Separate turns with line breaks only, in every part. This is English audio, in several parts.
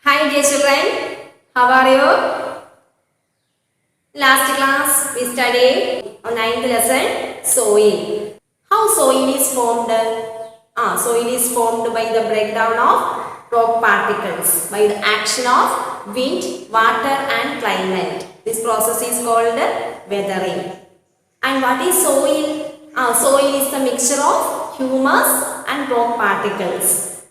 Hi dear children, how are you? Last class we studied on ninth lesson soil. How soil is formed? Soil is formed by the breakdown of rock particles by the action of wind, water and climate. This process is called weathering. And what is soil? Soil is the mixture of humus and rock particles.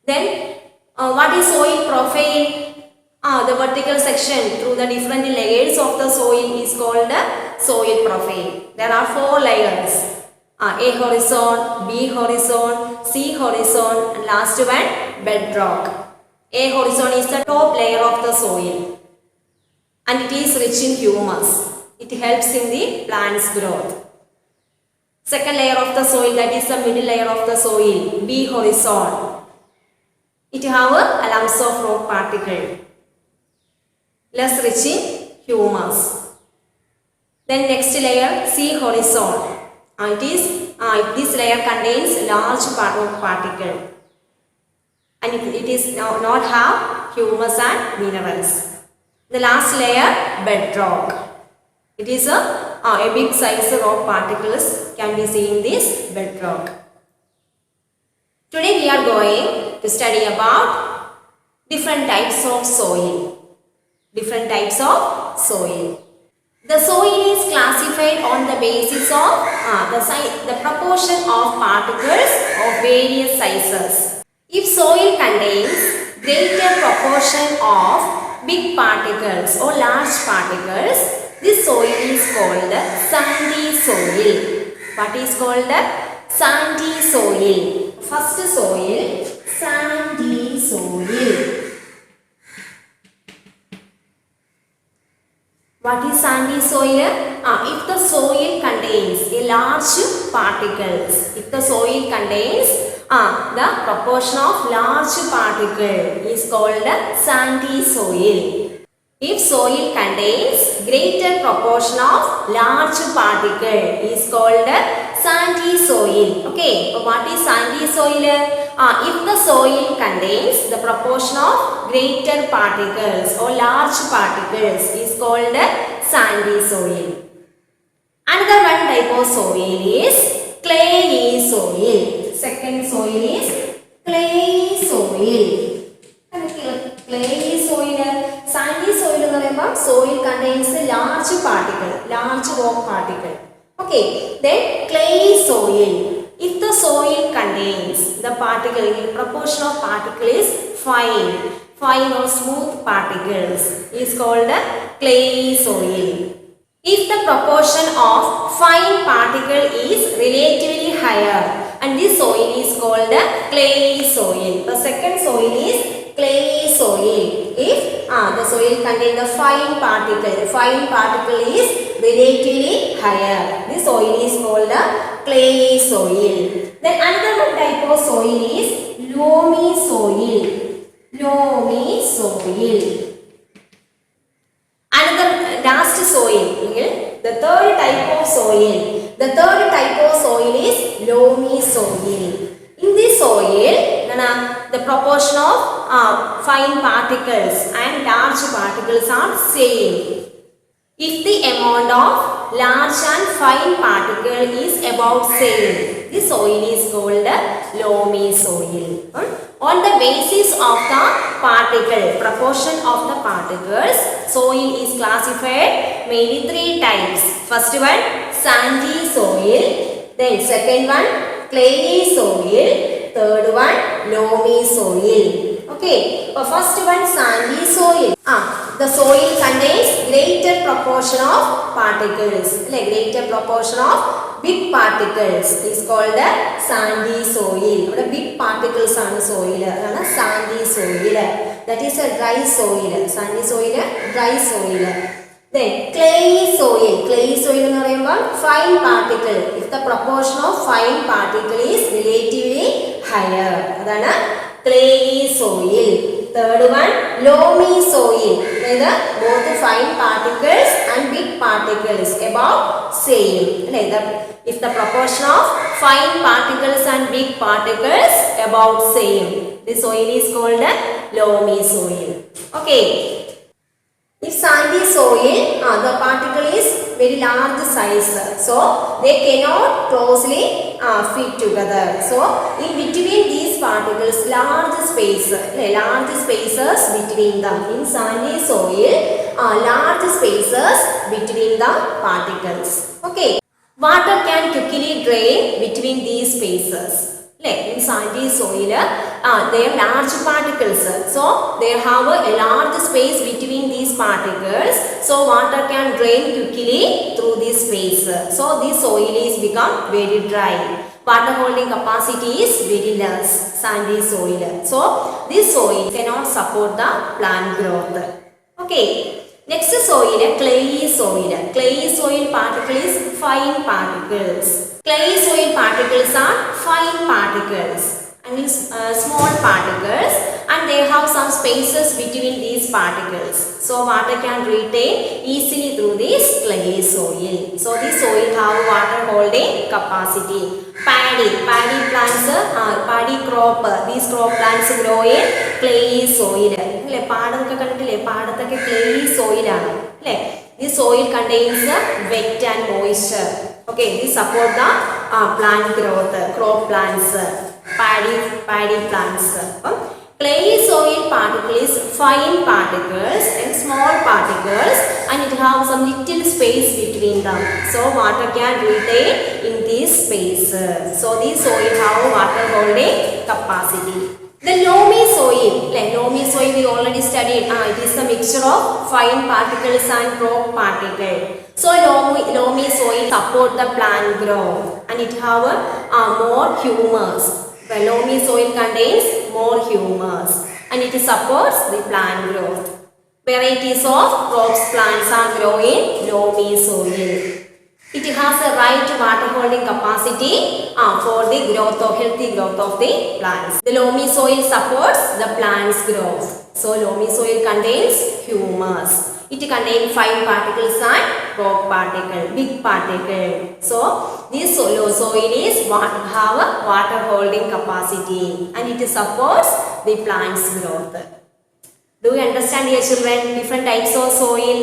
Then what is soil profile? The vertical section through the different layers of the soil is called the soil profile. There are 4 layers. A horizon, B horizon, C horizon and last one bedrock. A horizon is the top layer of the soil and it is rich in humus. It helps in the plant's growth. Second layer of the soil, that is the middle layer of the soil, B horizon. It have a lumps of rock particle, less rich in humus. Then next layer, C horizon. This layer contains large rock particle and it is not have humus and minerals. The last layer, bedrock. It is a big size rock particles can be seen in this bedrock. Today we are going to study about different types of soil. Different types of soil. The soil is classified on the basis of the proportion of particles of various sizes. If soil contains greater proportion of big particles or large particles, this soil is called sandy soil. What is called sandy soil? First soil, sandy soil. What is sandy soil? If the soil contains a large particles, if the soil contains the proportion of large particle is called sandy soil. If soil contains greater proportion of large particle is called sandy soil. Okay, what is sandy soil? If the soil contains the proportion of greater particles or large particles is called sandy soil. Another one type of soil is clayey soil. Second soil is clayey soil. Clayey soil, sandy soil എന്ന് പറയുമ്പോൾ soil contains large particle, large rock particle. Okay, then clayey soil. If the soil contains the particle, the proportion of particle is fine or smooth particles is called clayey soil. If the proportion of fine particle is relatively higher and this soil is called clayey soil. The second soil is clayey soil. If the soil contains the fine particle is relatively higher, this soil is called clayey soil. Then another one type of soil is loamy soil. Loamy soil. Another last soil, the third type of soil. The third type of soil is loamy soil. In this soil, the proportion of fine particles and large particles are same. If the amount of large and fine particle is about same, this soil is called loamy soil. On the basis of the particle, proportion of the particles, soil is classified mainly 3 types. First one, sandy soil. Then second one, clayey soil. Third one, loamy soil. Okay, first one, sandy soil. The soil contains greater proportion of particles, like greater proportion of big particles is called sandy soil. Big particles on soil, sandy soil. That is a dry soil. Sandy soil, dry soil. Then clayey soil. Clayey soil എന്ന് പറയുമ്പോൾ fine particle. If the proportion of fine particle is relatively higher, അതാണ് clayey soil. Third one, loamy soil. Both fine particles and big particles about same. If the proportion of fine particles and big particles about same, this soil is called loamy soil. Okay. If sandy soil, the particle is very large size, so they cannot closely fit together. So in between these particles, large spaces between them. In sandy soil, large spaces between the particles. Okay. Water can quickly drain between these spaces. In sandy soil, they are large particles. So they have a large space between these particles. So water can drain quickly through this space. So this soil is become very dry. Water holding capacity is very less. Sandy soil. So this soil cannot support the plant growth. Okay. Next soil, clayey soil. Clayey soil particle is fine particles. Clayey soil particles are fine particles and small particles, and they have some spaces between these particles. So water can retain easily through this clayey soil. So this soil have water holding capacity. Paddy plants, paddy crop. These crop plants grow in clayey soil. പാടത്തൊക്കെ കണ്ടിട്ടില്ലേ, പാടത്തൊക്കെ ക്ലേയി സോയിലാണ് അല്ലേ. This soil contains wet and moisture. Okay, this support the plant growth, crop plants, paddy plants. Clayey soil particle is fine particles and small particles, and it has some little space between them. So water can retain in this space. So this soil have water holding capacity. The loamy soil, loamy soil we already studied. It is a mixture of fine particles and rock particles. So loamy soil support the plant growth, and it have more humus. The loamy soil contains more humus, and it supports the plant growth. Varieties of crops plants are grown in loamy soil. It has a right water holding capacity for the healthy growth of the plants. The loamy soil supports the plant's growth. So loamy soil contains humus. It contains fine particles and rock particle, big particle. So this soil is have a water holding capacity, and it supports the plant's growth. Do you understand, dear children? Different types of soil.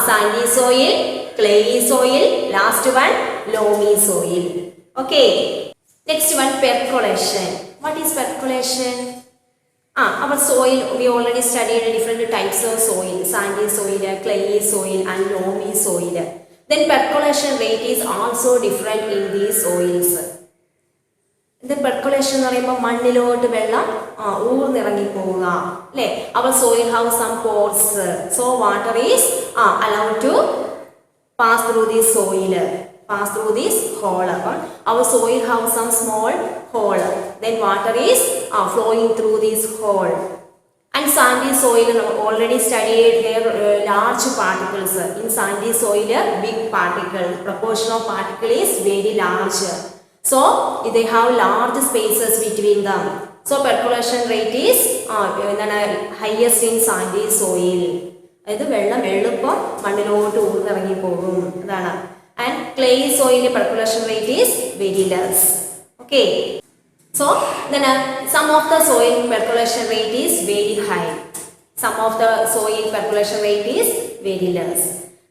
Sandy soil, clayey soil, last one loamy soil. Okay. Next one, percolation. What is percolation? Our soil, we already studied different types of soil. Sandy soil, clayey soil and loamy soil. Then percolation rate is also different in these soils. The percolation എന്ന് പറയുമ്പോൾ മണ്ണിലോട്ട് വെള്ളം ഊർന്നിറങ്ങി പോവുക അല്ലേ. Our soil have some pores, so water is allowed to pass through this soil, pass through this hole. Our soil have some small hole, then water is flowing through this hole. And sandy soil, already studied, there large particles. In sandy soil, big particle, proportion of particle is very large. So they have large spaces between them. So percolation rate is highest in sandy soil. ഇത് വെള്ളം എളുപ്പം മണ്ണിലോട്ട് ഊർന്നിറങ്ങി പോകും അതാണ്. And clayey soil percolation rate is very less. Okay. So then some of the soil percolation rate is very high. Some of the soil percolation rate is very less.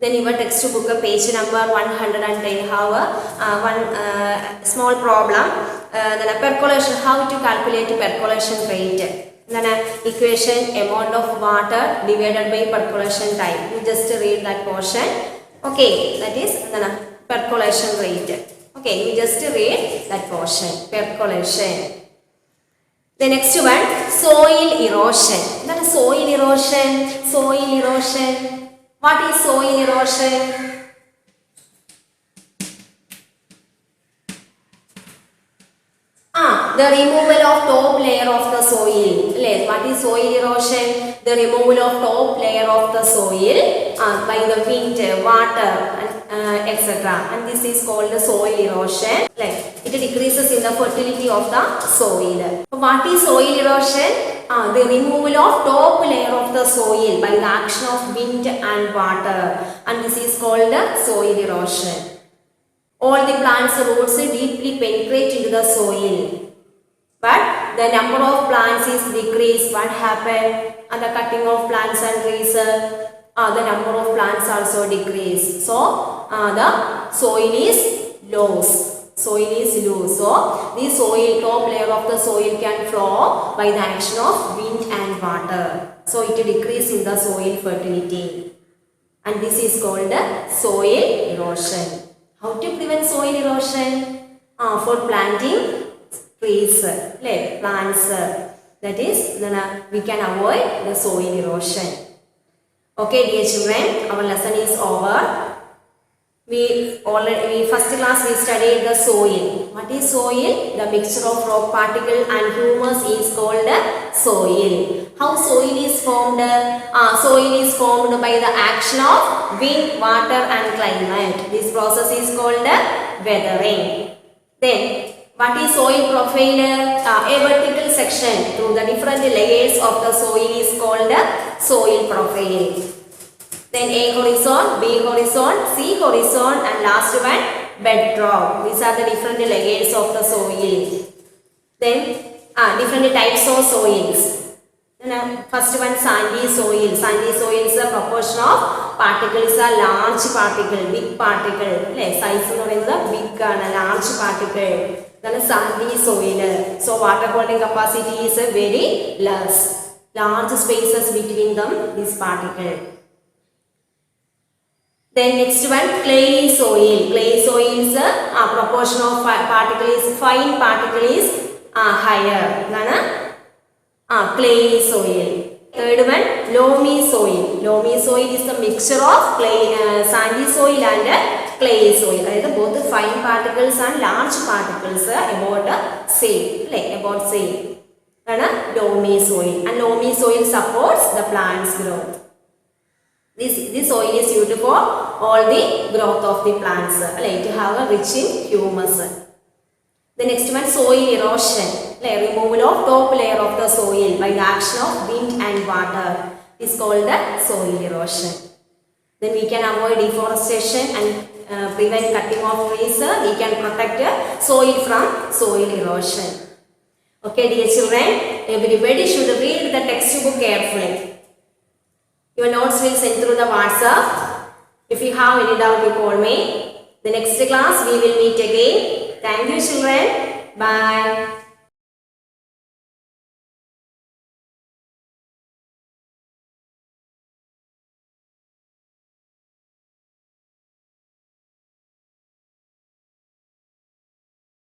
Then your textbook page number 110 have one small problem. Then percolation, how to calculate percolation rate. Then equation, amount of water divided by percolation time. You just read that portion. Okay, that is percolation rate. Okay, you just read that portion, percolation. The next one, soil erosion. That is soil erosion. Soil erosion. What is soil erosion? The removal of top layer of the soil. What is soil erosion? The removal of top layer of the soil by the wind, water, etc. And this is called the soil erosion. It decreases in the fertility of the soil. What is soil erosion? The removal of top layer of the soil by the action of wind and water. And this is called the soil erosion. All the plants' roots deeply penetrate into the soil, but the number of plants is decreased, what happened? And the cutting of plants and trees, the number of plants also decreased. So the soil is loose. Soil is loose. So the soil, top layer of the soil can flow by the action of wind and water. So it decreases in the soil fertility. And this is called soil erosion. How to prevent soil erosion? For planting trees, plants. That is, then we can avoid the soil erosion. Okay, dear children, our lesson is over. We first class we studied the soil. What is soil? The mixture of rock particle and humus is called soil. How soil is formed? Soil is formed by the action of wind, water and climate. This process is called weathering. Then what is soil profile? A vertical section through the different layers of the soil is called soil profile. Then A horizon, B horizon, C horizon and last one bedrock. These are the different layers of the soil. Then different types of soils. First one sandy soil. Sandy soil is the proportion of particles are large particle, big particle. Size is big and large particle. Then sandy soil. So water holding capacity is very less. Large spaces between them, this particle. Then next one clay soil. Clay soil is proportion of particles, fine particle is higher. Clay soil. Third one loamy soil. Loamy soil is the mixture of clay, sandy soil and clay soil. Both fine particles and large particles about same. Loamy soil. And loamy soil supports the plant's growth. This soil is used for all the growth of the plants. To have a rich in humus. The next one soil erosion. Removal of top layer of the soil by the action of wind and water is called the soil erosion. Then we can avoid deforestation and prevent cutting of trees. We can protect soil from soil erosion. Okay, dear children, everybody should read the textbook carefully. Your notes will send through the WhatsApp. If you have any doubt, you call me. The next class we will meet again. Thank you, children. Bye.